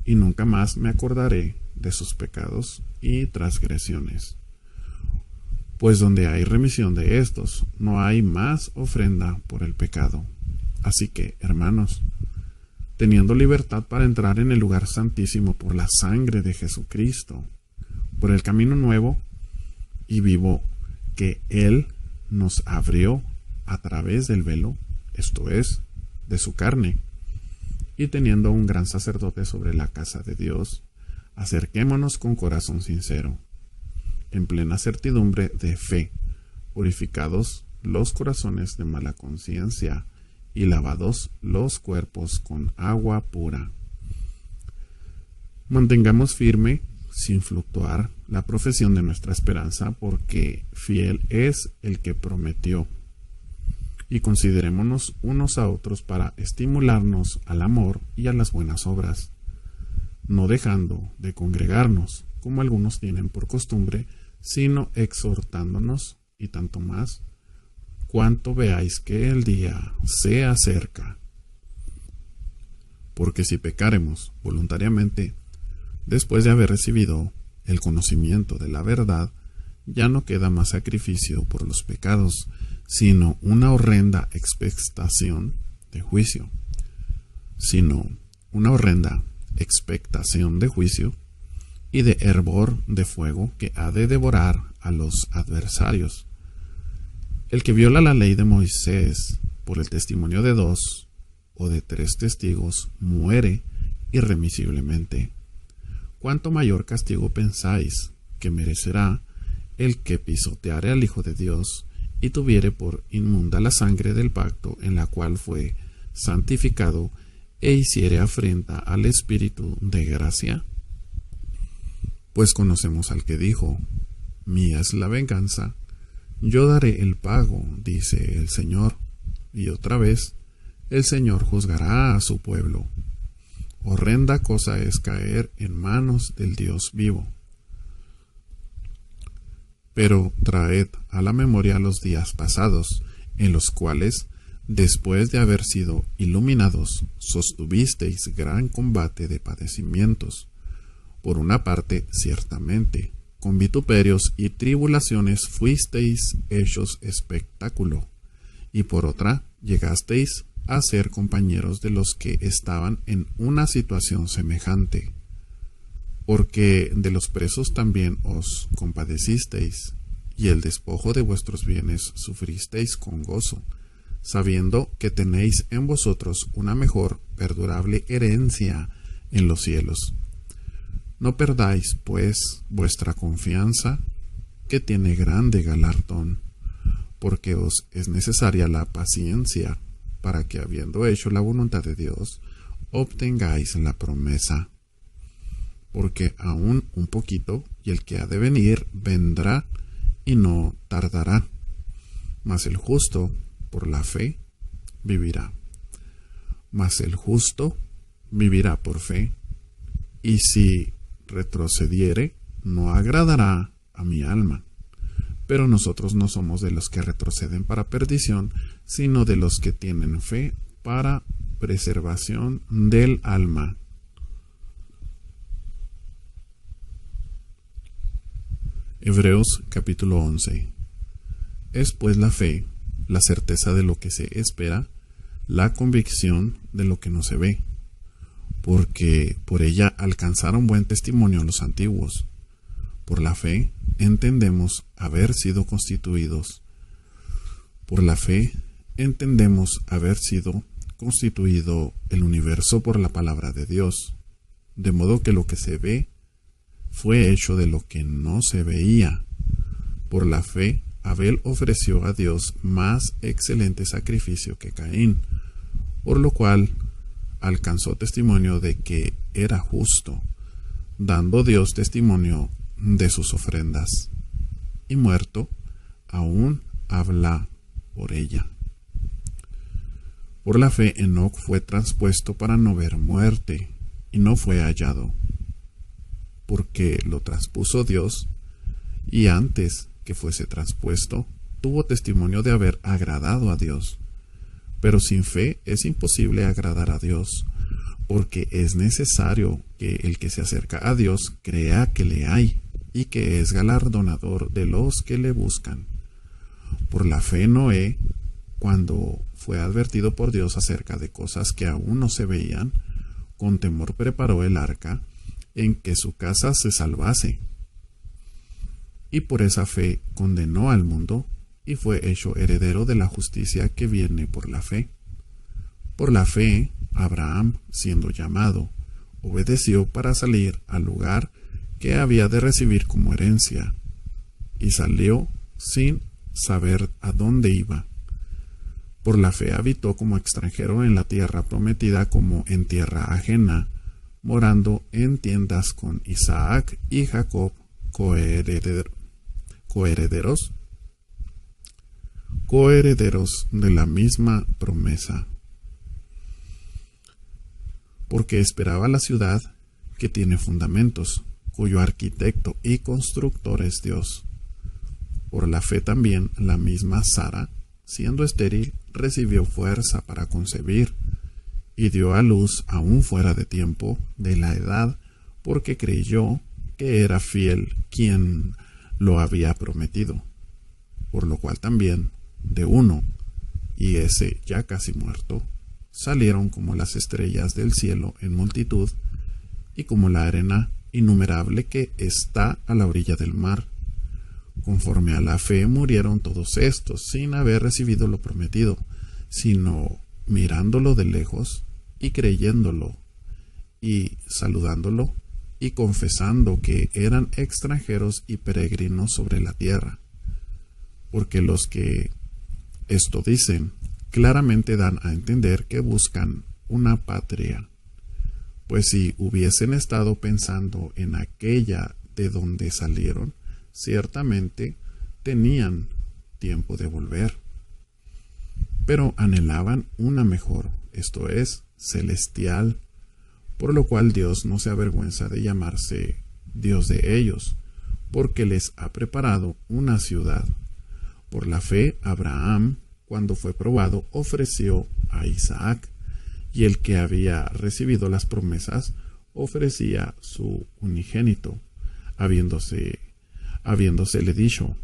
y nunca más me acordaré de sus pecados y transgresiones. Pues donde hay remisión de estos, no hay más ofrenda por el pecado. Así que, hermanos, teniendo libertad para entrar en el lugar santísimo por la sangre de Jesucristo, por el camino nuevo y vivo que Él nos abrió a través del velo, esto es, de su carne, y teniendo un gran sacerdote sobre la casa de Dios, acerquémonos con corazón sincero, en plena certidumbre de fe, purificados los corazones de mala conciencia y lavados los cuerpos con agua pura. Mantengamos firme, sin fluctuar, la profesión de nuestra esperanza, porque fiel es el que prometió. Y considerémonos unos a otros para estimularnos al amor y a las buenas obras, no dejando de congregarnos, como algunos tienen por costumbre, sino exhortándonos, y tanto más, cuanto veáis que el día se acerca. Porque si pecáremos voluntariamente, después de haber recibido el conocimiento de la verdad, ya no queda más sacrificio por los pecados, sino una horrenda expectación de juicio, y de hervor de fuego que ha de devorar a los adversarios. El que viola la ley de Moisés por el testimonio de 2 o de 3 testigos muere irremisiblemente. ¿Cuánto mayor castigo pensáis que merecerá el que pisoteare al Hijo de Dios y tuviere por inmunda la sangre del pacto en la cual fue santificado e hiciere afrenta al Espíritu de gracia? Pues conocemos al que dijo, mía es la venganza, yo daré el pago, dice el Señor. Y otra vez, el Señor juzgará a su pueblo. Horrenda cosa es caer en manos del Dios vivo. Pero traed a la memoria los días pasados, en los cuales, después de haber sido iluminados, sostuvisteis gran combate de padecimientos. Por una parte, ciertamente, con vituperios y tribulaciones fuisteis hechos espectáculo, y por otra, llegasteis a ser compañeros de los que estaban en una situación semejante, porque de los presos también os compadecisteis, y el despojo de vuestros bienes sufristeis con gozo, sabiendo que tenéis en vosotros una mejor, perdurable herencia en los cielos. No perdáis, pues, vuestra confianza, que tiene grande galardón, porque os es necesaria la paciencia, para que, habiendo hecho la voluntad de Dios, obtengáis la promesa. Porque aún un poquito, y el que ha de venir vendrá, y no tardará. Mas el justo, por la fe, vivirá. Mas el justo vivirá por fe, y si retrocediere, no agradará a mi alma. Pero nosotros no somos de los que retroceden para perdición, sino de los que tienen fe para preservación del alma. Hebreos capítulo 11. Es pues la fe, la certeza de lo que se espera, la convicción de lo que no se ve, porque por ella alcanzaron buen testimonio los antiguos. Por la fe entendemos haber sido constituidos. Por la fe entendemos haber sido constituido el universo por la palabra de Dios, de modo que lo que se ve fue hecho de lo que no se veía. Por la fe, Abel ofreció a Dios más excelente sacrificio que Caín, por lo cual alcanzó testimonio de que era justo, dando Dios testimonio de sus ofrendas, y muerto, aún habla por ella. Por la fe, Enoc fue traspuesto para no ver muerte, y no fue hallado, porque lo traspuso Dios, y antes que fuese traspuesto, tuvo testimonio de haber agradado a Dios. Pero sin fe es imposible agradar a Dios, porque es necesario que el que se acerca a Dios crea que le hay, y que es galardonador de los que le buscan. Por la fe Noé, cuando fue advertido por Dios acerca de cosas que aún no se veían, con temor preparó el arca, en que su casa se salvase. Y por esa fe condenó al mundo, y fue hecho heredero de la justicia que viene por la fe. Por la fe, Abraham, siendo llamado, obedeció para salir al lugar que había de recibir como herencia, y salió sin saber a dónde iba. Por la fe habitó como extranjero en la tierra prometida, como en tierra ajena, morando en tiendas con Isaac y Jacob, coherederos de la misma promesa, porque esperaba la ciudad que tiene fundamentos, cuyo arquitecto y constructor es Dios. Por la fe también la misma Sara, siendo estéril, recibió fuerza para concebir, y dio a luz aún fuera de tiempo de la edad, porque creyó que era fiel quien lo había prometido. Por lo cual también de uno, y ese ya casi muerto, salieron como las estrellas del cielo en multitud, y como la arena innumerable que está a la orilla del mar. Conforme a la fe murieron todos estos, sin haber recibido lo prometido, sino mirándolo de lejos, y creyéndolo, y saludándolo, y confesando que eran extranjeros y peregrinos sobre la tierra. Porque los que esto dicen, claramente dan a entender que buscan una patria. Pues si hubiesen estado pensando en aquella de donde salieron, ciertamente tenían tiempo de volver. Pero anhelaban una mejor, esto es, celestial, por lo cual Dios no se avergüenza de llamarse Dios de ellos, porque les ha preparado una ciudad. Por la fe, Abraham, cuando fue probado, ofreció a Isaac, y el que había recibido las promesas ofrecía su unigénito, habiéndosele dicho: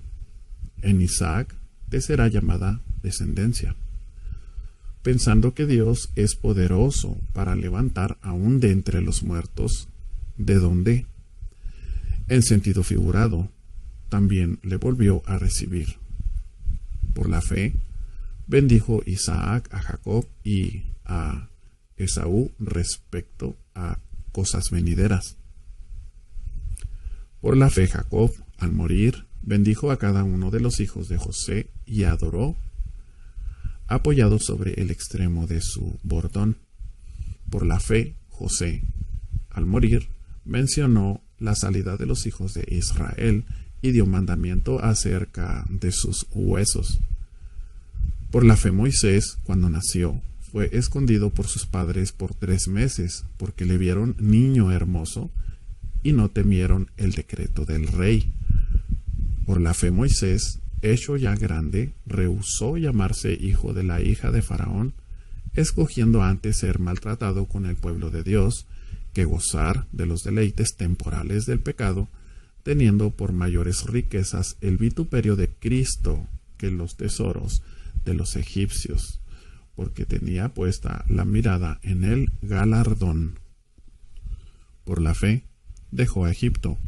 en Isaac te será llamada descendencia, pensando que Dios es poderoso para levantar aún de entre los muertos, de donde, en sentido figurado, también le volvió a recibir. Por la fe, bendijo Isaac a Jacob y a Esaú respecto a cosas venideras. Por la fe, Jacob, al morir, bendijo a cada uno de los hijos de José y adoró, apoyado sobre el extremo de su bordón. Por la fe, José, al morir, mencionó la salida de los hijos de Israel y dio mandamiento acerca de sus huesos. Por la fe, Moisés, cuando nació, fue escondido por sus padres por 3 meses, porque le vieron niño hermoso y no temieron el decreto del rey. Por la fe, Moisés, hecho ya grande, rehusó llamarse hijo de la hija de Faraón, escogiendo antes ser maltratado con el pueblo de Dios, que gozar de los deleites temporales del pecado, teniendo por mayores riquezas el vituperio de Cristo que los tesoros de los egipcios, porque tenía puesta la mirada en el galardón. Por la fe, dejó a Egipto,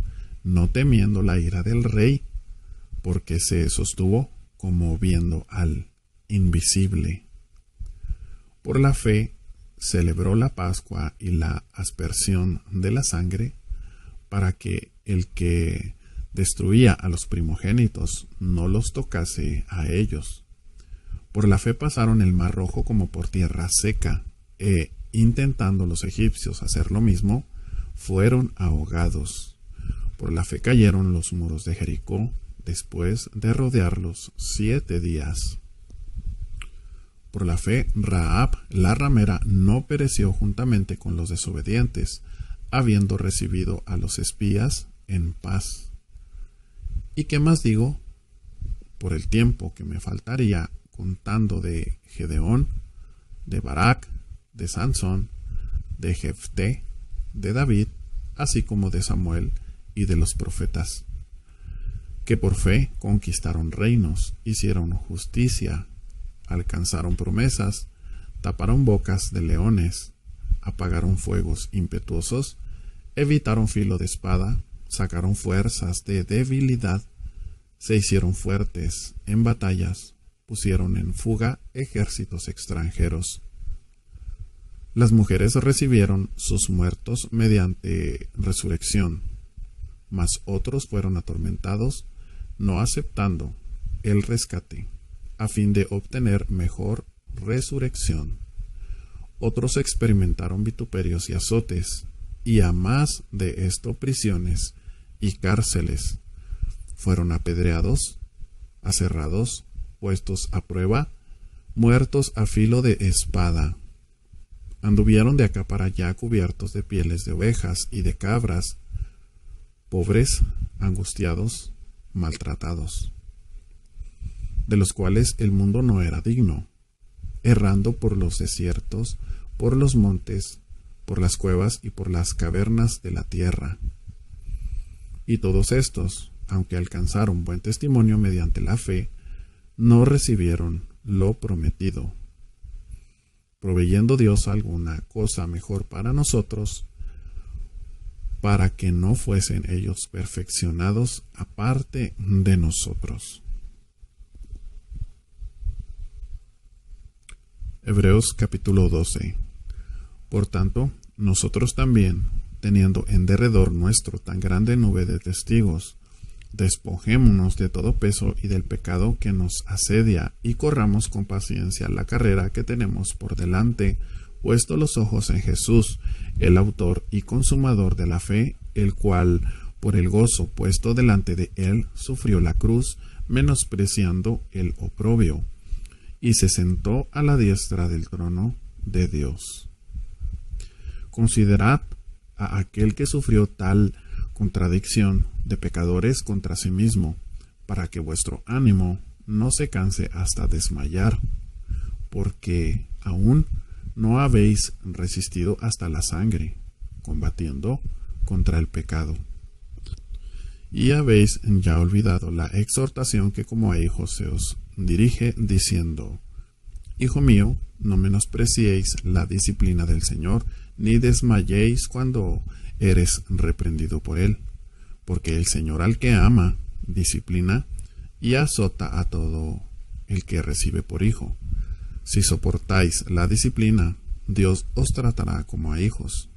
no temiendo la ira del rey, porque se sostuvo como viendo al invisible. Por la fe, celebró la Pascua y la aspersión de la sangre, para que el que destruía a los primogénitos no los tocase a ellos. Por la fe pasaron el mar Rojo como por tierra seca, e, intentando los egipcios hacer lo mismo, fueron ahogados. Por la fe cayeron los muros de Jericó, después de rodearlos 7 días. Por la fe, Rahab, la ramera, no pereció juntamente con los desobedientes, habiendo recibido a los espías en paz. ¿Y qué más digo? Por el tiempo que me faltaría, contando de Gedeón, de Barak, de Sansón, de Jefté, de David, así como de Samuel y de los profetas, que por fe conquistaron reinos, hicieron justicia, alcanzaron promesas, taparon bocas de leones, apagaron fuegos impetuosos, evitaron filo de espada, sacaron fuerzas de debilidad, se hicieron fuertes en batallas, pusieron en fuga ejércitos extranjeros. Las mujeres recibieron sus muertos mediante resurrección, mas otros fueron atormentados, no aceptando el rescate, a fin de obtener mejor resurrección. Otros experimentaron vituperios y azotes, y a más de esto prisiones y cárceles. Fueron apedreados, aserrados, puestos a prueba, muertos a filo de espada. Anduvieron de acá para allá cubiertos de pieles de ovejas y de cabras, pobres, angustiados, maltratados, de los cuales el mundo no era digno, errando por los desiertos, por los montes, por las cuevas y por las cavernas de la tierra. Y todos estos, aunque alcanzaron buen testimonio mediante la fe, no recibieron lo prometido, proveyendo Dios alguna cosa mejor para nosotros, para que no fuesen ellos perfeccionados aparte de nosotros. Hebreos capítulo 12. Por tanto, nosotros también, teniendo en derredor nuestro tan grande nube de testigos, despojémonos de todo peso y del pecado que nos asedia, y corramos con paciencia la carrera que tenemos por delante, puesto los ojos en Jesús, el autor y consumador de la fe, el cual, por el gozo puesto delante de él, sufrió la cruz, menospreciando el oprobio, y se sentó a la diestra del trono de Dios. Considerad a aquel que sufrió tal contradicción de pecadores contra sí mismo, para que vuestro ánimo no se canse hasta desmayar, porque aún no habéis resistido hasta la sangre, combatiendo contra el pecado. Y habéis ya olvidado la exhortación que como a hijos se os dirige, diciendo: Hijo mío, no menospreciéis la disciplina del Señor, ni desmayéis cuando eres reprendido por Él, porque el Señor al que ama, disciplina y azota a todo el que recibe por hijo. Si soportáis la disciplina, Dios os tratará como a hijos,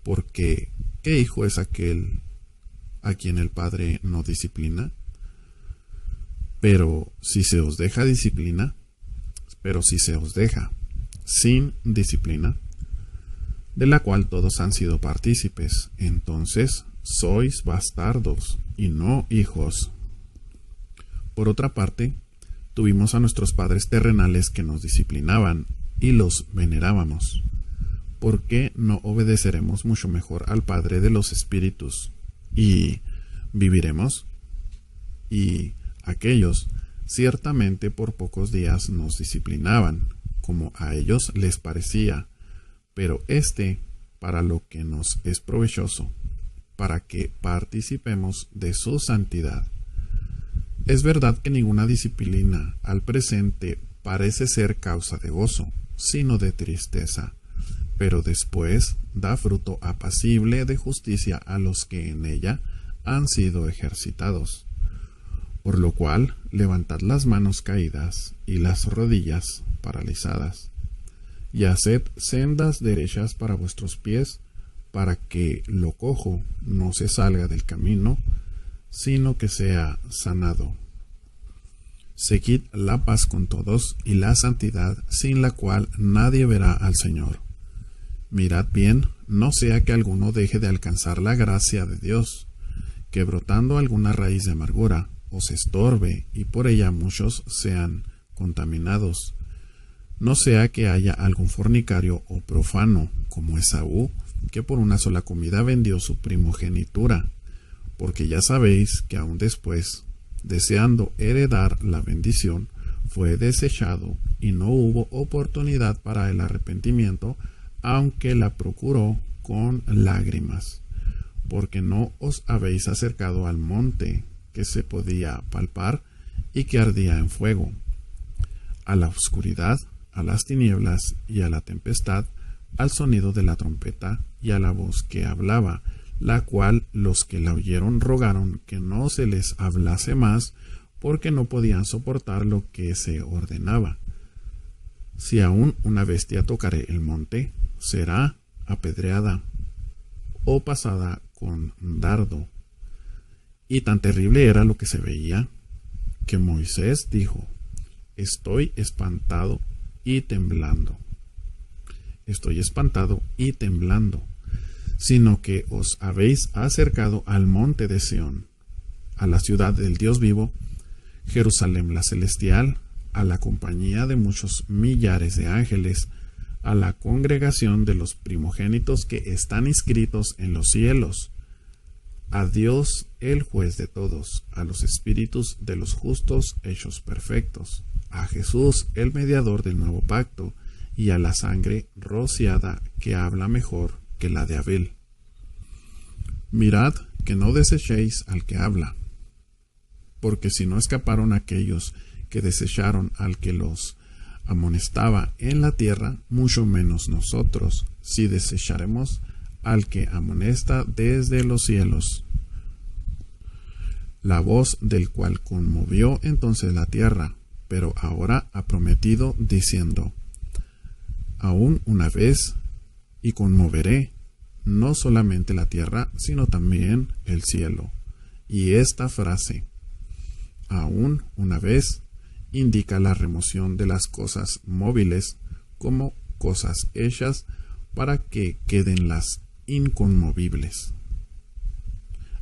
porque ¿qué hijo es aquel a quien el Padre no disciplina? Pero si se os deja sin disciplina, de la cual todos han sido partícipes, entonces sois bastardos y no hijos. Por otra parte, tuvimos a nuestros padres terrenales que nos disciplinaban y los venerábamos. ¿Por qué no obedeceremos mucho mejor al Padre de los Espíritus y viviremos? Y aquellos ciertamente por pocos días nos disciplinaban, como a ellos les parecía, pero para lo que nos es provechoso, para que participemos de su santidad. Es verdad que ninguna disciplina al presente parece ser causa de gozo, sino de tristeza, pero después da fruto apacible de justicia a los que en ella han sido ejercitados. Por lo cual, levantad las manos caídas y las rodillas paralizadas, y haced sendas derechas para vuestros pies, para que lo cojo no se salga del camino, sino que sea sanado. Seguid la paz con todos y la santidad, sin la cual nadie verá al Señor. Mirad bien, no sea que alguno deje de alcanzar la gracia de Dios, que brotando alguna raíz de amargura os estorbe y por ella muchos sean contaminados. No sea que haya algún fornicario o profano, como Esaú, que por una sola comida vendió su primogenitura, porque ya sabéis que aún después, deseando heredar la bendición, fue desechado y no hubo oportunidad para el arrepentimiento, aunque la procuró con lágrimas, porque no os habéis acercado al monte que se podía palpar y que ardía en fuego, a la oscuridad, a las tinieblas y a la tempestad, al sonido de la trompeta y a la voz que hablaba, la cual los que la oyeron rogaron que no se les hablase más, porque no podían soportar lo que se ordenaba. Si aún una bestia tocare el monte, será apedreada o pasada con dardo. Y tan terrible era lo que se veía, que Moisés dijo: Estoy espantado y temblando. Estoy espantado y temblando, sino que os habéis acercado al monte de Sión, a la ciudad del Dios vivo, Jerusalén la celestial, a la compañía de muchos millares de ángeles, a la congregación de los primogénitos que están inscritos en los cielos, a Dios el juez de todos, a los espíritus de los justos hechos perfectos, a Jesús el mediador del nuevo pacto, y a la sangre rociada que habla mejor que la de Abel. Mirad que no desechéis al que habla, porque si no escaparon aquellos que desecharon al que los amonestaba en la tierra, mucho menos nosotros, si desecharemos al que amonesta desde los cielos. La voz del cual conmovió entonces la tierra, pero ahora ha prometido diciendo: Aún una vez, y conmoveré no solamente la tierra, sino también el cielo. Y esta frase, aún una vez, indica la remoción de las cosas móviles como cosas hechas para que queden las inconmovibles.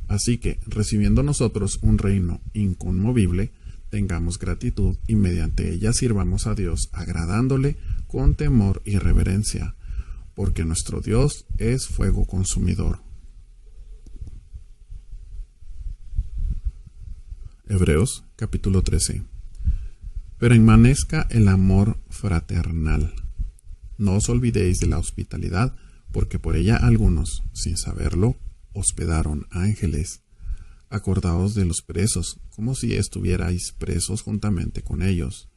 Así que, recibiendo nosotros un reino inconmovible, tengamos gratitud y mediante ella sirvamos a Dios, agradándole con temor y reverencia, porque nuestro Dios es fuego consumidor. Hebreos capítulo 13. Pero enmanezca el amor fraternal. No os olvidéis de la hospitalidad, porque por ella algunos, sin saberlo, hospedaron ángeles. Acordaos de los presos, como si estuvierais presos juntamente con ellos,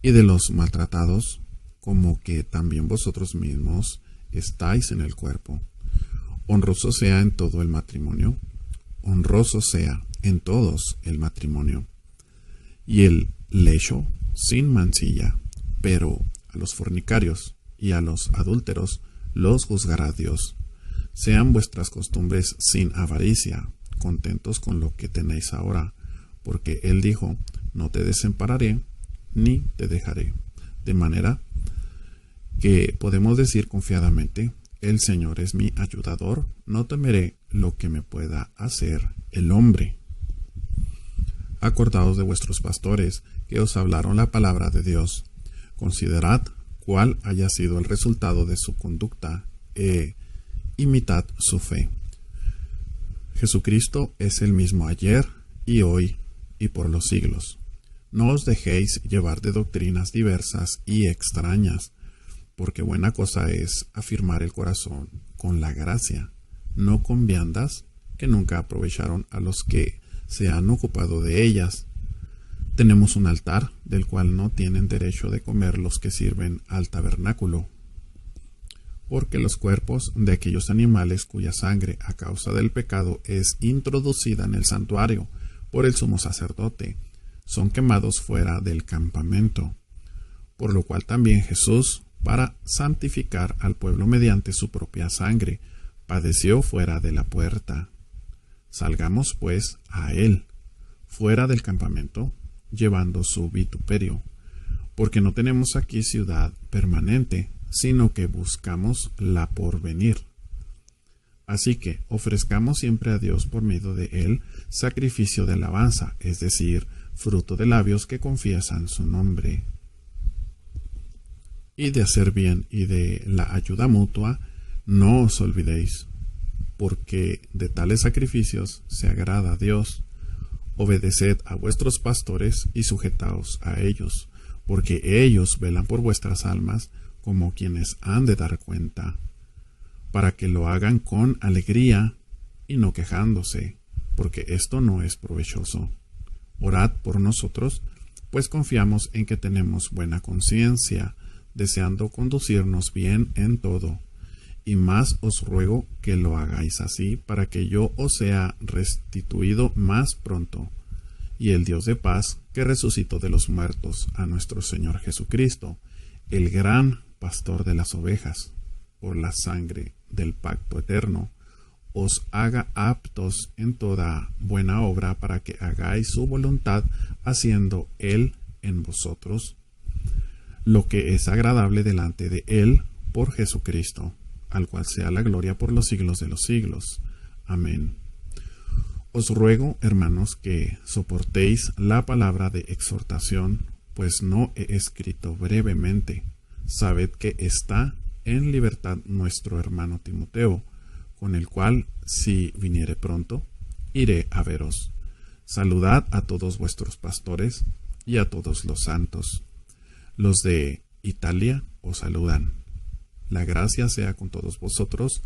y de los maltratados, como que también vosotros mismos estáis en el cuerpo. Honroso sea en todo el matrimonio, honroso sea en todos el matrimonio, y el lecho sin mancilla, pero a los fornicarios y a los adúlteros los juzgará Dios. Sean vuestras costumbres sin avaricia, contentos con lo que tenéis ahora, porque Él dijo, no te desampararé, ni te dejaré. De manera que podemos decir confiadamente, el Señor es mi ayudador, no temeré lo que me pueda hacer el hombre. Acordaos de vuestros pastores, que os hablaron la palabra de Dios. Considerad cuál haya sido el resultado de su conducta, e imitad su fe. Jesucristo es el mismo ayer y hoy y por los siglos. No os dejéis llevar de doctrinas diversas y extrañas, porque buena cosa es afirmar el corazón con la gracia, no con viandas que nunca aprovecharon a los que se han ocupado de ellas. Tenemos un altar del cual no tienen derecho de comer los que sirven al tabernáculo, porque los cuerpos de aquellos animales cuya sangre a causa del pecado es introducida en el santuario por el sumo sacerdote, son quemados fuera del campamento. Por lo cual también Jesús, para santificar al pueblo mediante su propia sangre, padeció fuera de la puerta. Salgamos pues a él, fuera del campamento, llevando su vituperio, porque no tenemos aquí ciudad permanente, sino que buscamos la porvenir. Así que ofrezcamos siempre a Dios por medio de él sacrificio de alabanza, es decir, fruto de labios que confiesan su nombre. Y de hacer bien y de la ayuda mutua, no os olvidéis, porque de tales sacrificios se agrada a Dios. Obedeced a vuestros pastores y sujetaos a ellos, porque ellos velan por vuestras almas como quienes han de dar cuenta, para que lo hagan con alegría y no quejándose, porque esto no es provechoso. Orad por nosotros, pues confiamos en que tenemos buena conciencia, deseando conducirnos bien en todo. Y más os ruego que lo hagáis así, para que yo os sea restituido más pronto. Y el Dios de paz, que resucitó de los muertos a nuestro Señor Jesucristo, el gran pastor de las ovejas, por la sangre del pacto eterno, os haga aptos en toda buena obra, para que hagáis su voluntad, haciendo Él en vosotros lo que es agradable delante de Él por Jesucristo, al cual sea la gloria por los siglos de los siglos. Amén. Os ruego, hermanos, que soportéis la palabra de exhortación, pues no he escrito brevemente. Sabed que está en libertad nuestro hermano Timoteo, con el cual, si viniere pronto, iré a veros. Saludad a todos vuestros pastores y a todos los santos. Los de Italia os saludan. La gracia sea con todos vosotros.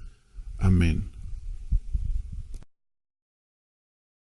Amén.